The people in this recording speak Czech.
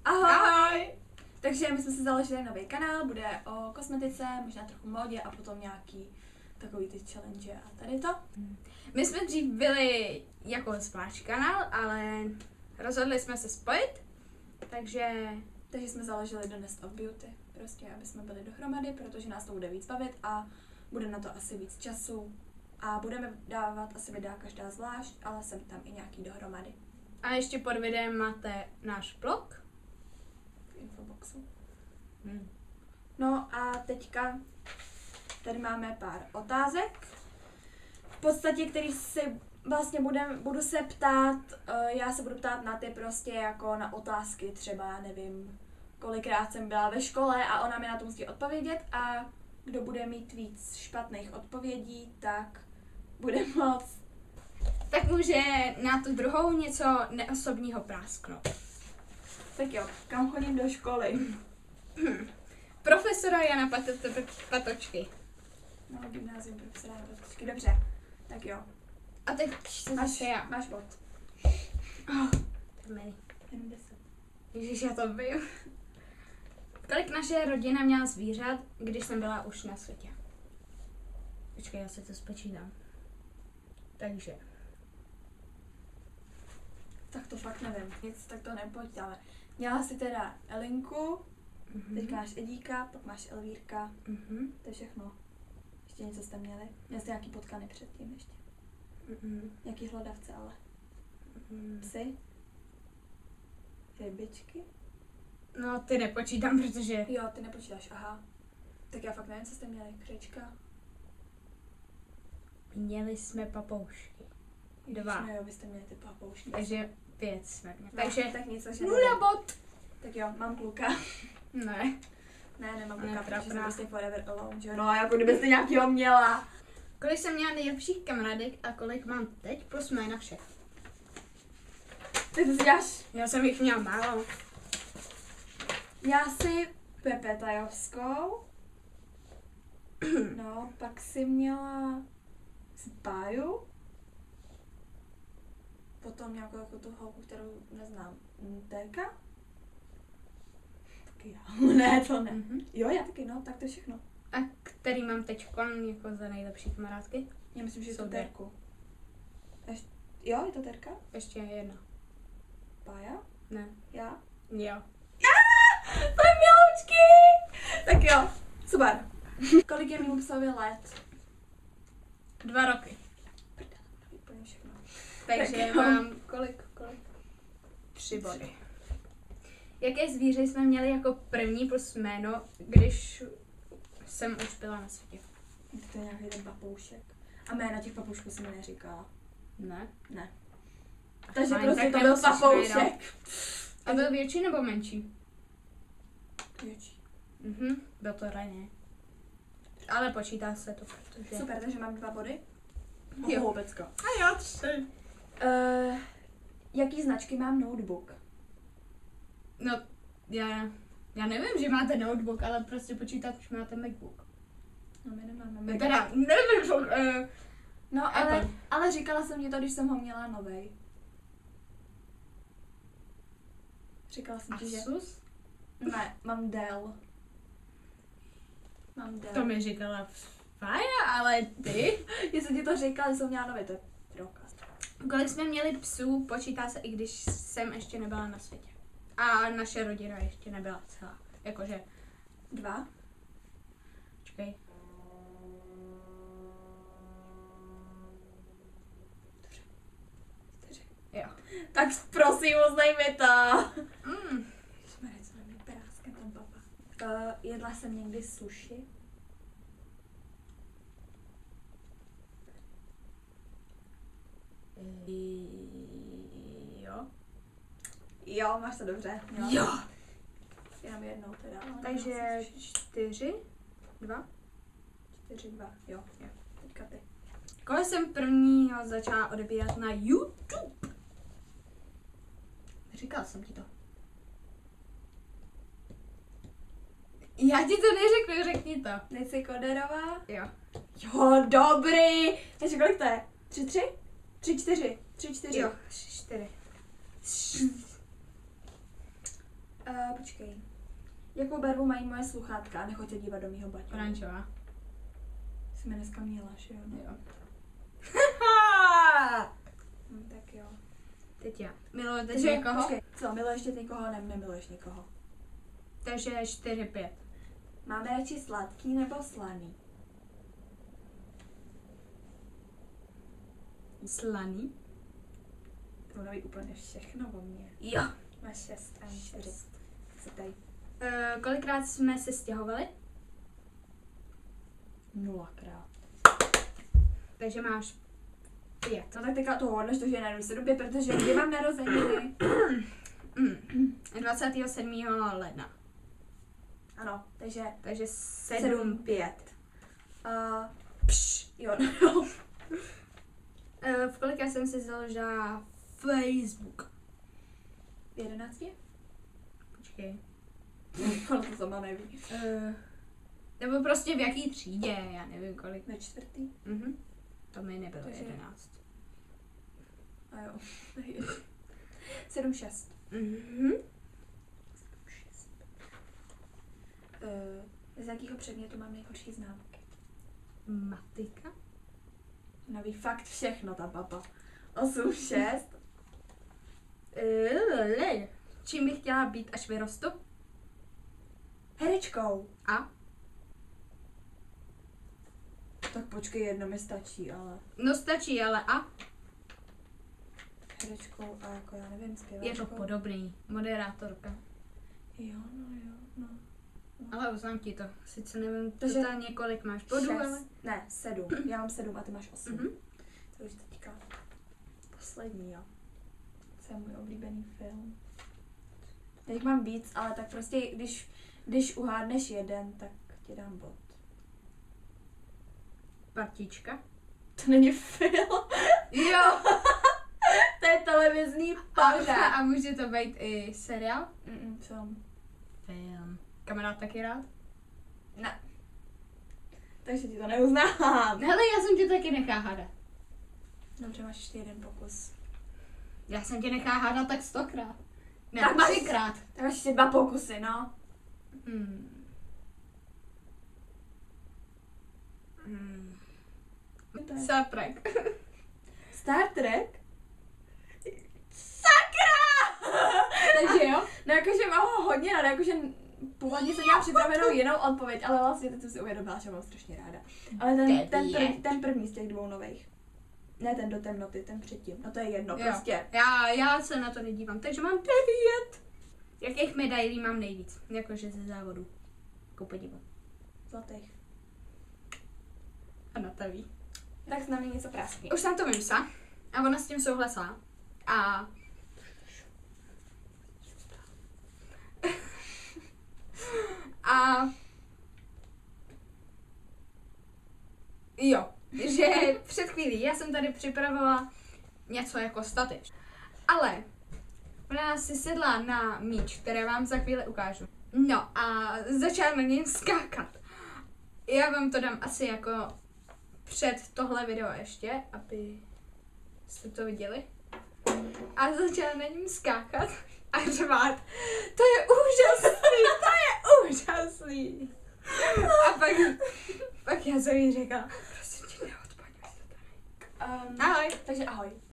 Ahoj! Ahoj! Takže my jsme si založili nový kanál, bude o kosmetice, možná trochu módě a potom nějaký takový ty challenge a tady to. My jsme dřív byli jako Splash kanál, ale rozhodli jsme se spojit, takže jsme založili The Nest of Beauty, prostě aby jsme byli dohromady, protože nás to bude víc bavit a bude na to asi víc času. A budeme dávat asi videa každá zvlášť, ale jsem tam i nějaký dohromady. a ještě pod videem máte náš blog. V infoboxu. No a teďka tady máme pár otázek. V podstatě, který si vlastně budu se ptát, já se budu ptát na ty prostě jako na otázky, třeba nevím, kolikrát jsem byla ve škole a ona mi na to musí odpovědět a kdo bude mít víc špatných odpovědí, tak bude moc. Tak může na tu druhou něco neosobního prásknout. Tak jo, kam chodím do školy? Profesora Jana Patočky. No, gymnázium profesora Patočky, dobře. Tak jo, A teď jsem zase já. máš bod. Terminy. 70. Ježiš, já to vím. Kolik naše rodina měla zvířat, když jsem byla už na světě? Počkej, já si to spočítám. Takže. Tak to fakt nevím, nic, tak to nepočítáme. Měla jsi teda Elinku, teďka máš Edíka, pak máš Elvírka, to je všechno. Ještě něco jste měli? Měli jste nějaký potkany předtím ještě? Nějaký hlodavce ale? Psy? Rybičky? No, ty nepočítám, protože... Jo, ty nepočítáš, aha. Tak já fakt nevím, co jste měli, křečka? Měli jsme papoušky. Ježiš, 2. No jo, vy jste měli ty papoušky. Takže 5 jsme měli. No, Takže tak nic, takže 0 bod. Tak jo, mám kluka. Ne. Ne, nemám Ne, kluka, protože jsem trapná. prostě forever alone, že jo? No, jako kdybyste nějakýho měla. Kolik jsem měla nejlepších kamarádek a kolik mám teď, plus jména všech. Tak to si děláš. Já jsem jich měla málo. Já si Pepe Tajovskou. No, pak si měla Páju. Potom nějakou jako tu holku, kterou neznám. Terka? Taky já. Ne, to ne. Jo, já taky, no, tak to je všechno. A který mám teď jako za nejlepší kamarádky? Já myslím, že je to Jsou dvě. Terku. Jo, je to Terka? Ještě jedna. Pája? Ne. Já? Jo. To je miloučky! Tak jo, super. Kolik je mému psovi let? 2 roky. Úplně všechno. Takže Tak jo. mám kolik? 3 body. Jaké zvíře jsme měli jako první plus jméno, když jsem už byla na světě? To je nějaký ten papoušek. A jména těch papoušků jsem mi neříkala. Ne. Ne. Takže Fajn, prostě tak to byl nemusíš papoušek. vědět. A byl větší nebo menší? Větší. Byl to René. Ale počítá se to, protože... Super, takže mám 2 body. Jo. Houbecko. A já 3. Jaký značky mám notebook? No, já nevím, že máte notebook, ale prostě počítač máte MacBook. No, my nemáme. Teda, nevím, No, Apple. ale říkala jsem ti to, když jsem ho měla novej. Říkala jsem ti, že... Asus? Ne, mám Dell. Mám Dell. To mi říkala Faja, ale ty? Jestli ti to říkala, že jsem měla nový, to je prokaz. Kolik jsme měli psů, počítá se, i když jsem ještě nebyla na světě. A naše rodina ještě nebyla celá. Jakože, 2. počkej. 4. Jo. Tak prosím, uznaj mi to. Ježišmarja, co na mě práská tam papa. Jedla jsem někdy sushi. Jo. Jo, máš to dobře. Jo. Jenom jednou teda. ale Takže nemám sushi. 4, 2. 4, 2, jo. Teďka ty. Kolik jsem prvního začala odebírat na YouTube? Říkala jsem ti to. Já ti to neřeknu, řekni to. Nejsi Koderová? Jo. Jo, dobrý. Takže kolik to je? 3, 3? 3, 4. 3, 4. Jo, 4. Počkej. Jakou barvu mají moje sluchátka? Nechoď se dívat do mýho baťu. Oranžová. Jsi mě dneska měla, že jo? Jo. Tak jo. Teď já. Milujete Takže, někoho? počkej, co, miluješ tě někoho, nemiluješ někoho? Takže 4-5. Máme radši sladký nebo slaný? Slaný? To ví úplně všechno o mně. Jo. Máš 6 a 4. Co tady? Kolikrát jsme se stěhovali? 0krát. Takže máš 5. No tak teďka to hodnož to, že na 7, protože kdy mám narozeniny? 27. ledna. Ano, takže Takže 7-5. jo, no. V kolika jsem si založila Facebook? V 11? Počkej. Ono to sama neví. Nebo prostě v jaký třídě, já nevím kolik. Ve 4. To mi nebylo Takže- 11. A jo. 7, 6. Z jakého předmětu mám nejhorší známky? Matika? Ona ví fakt všechno, ta baba. 8, 6. Čím bych chtěla být, až vyrostu? Herečkou. A? Tak počkej, jedno mi stačí, ale No stačí, ale a? herečkou a jako já nevím, zpěvačkou. Je to podobný. Moderátorka. Jo, no. Ale uznám ti to. Sice nevím Takže- totálně kolik máš bodů, ale... Ne, 7. Já mám 7 a ty máš 8. Mhm. To už teďka poslední, jo. Co je můj oblíbený film? Teď mám víc, ale tak prostě, když uhádneš jeden, tak ti dám bod. Partička? To není film. Jo! To je televizní pořad. A může to být i seriál? Film. Film. Kamarád taky rád? Ne. Takže ti to neuznám. Hele, já jsem tě taky nechá hádat. Dobře, máš ještě jeden pokus. Já jsem tě nechá hádat tak 100krát. Ne, Tak máš- 3krát. Tak máš ještě 2 pokusy, no. Star Trek. Star Trek? Sakra! Takže jo? No jakože mám ho hodně ráda, jakože původně jsem měla připravenou jinou odpověď, ale vlastně teď jsem si uvědomila, že mám strašně ráda. Ale ten první z těch 2 nových. Ne ten do temnoty, ten předtím. No to je jedno, Jo. prostě. Já se na to nedívám, takže mám 9. Jakých medailí mám nejvíc? Jakože ze závodu. Jako podívat. Zlatých. A Nata ví. Tak jsi na mě něco práskni. Už jsem to vymyslela a ona s tím souhlasila. A... Jo, že před chvílí já jsem tady připravila něco jako staty. Ale ona si sedla na míč, které vám za chvíli ukážu. No a začala na něm skákat. Já vám to dám asi jako před tohle video ještě, aby jste to viděli. A začala na něm skákat a řvát. To je úžasný, to je úžasný. A pak já jsem jí řekla, prosím tě, neodpaňuj se tady. Ahoj. Takže ahoj.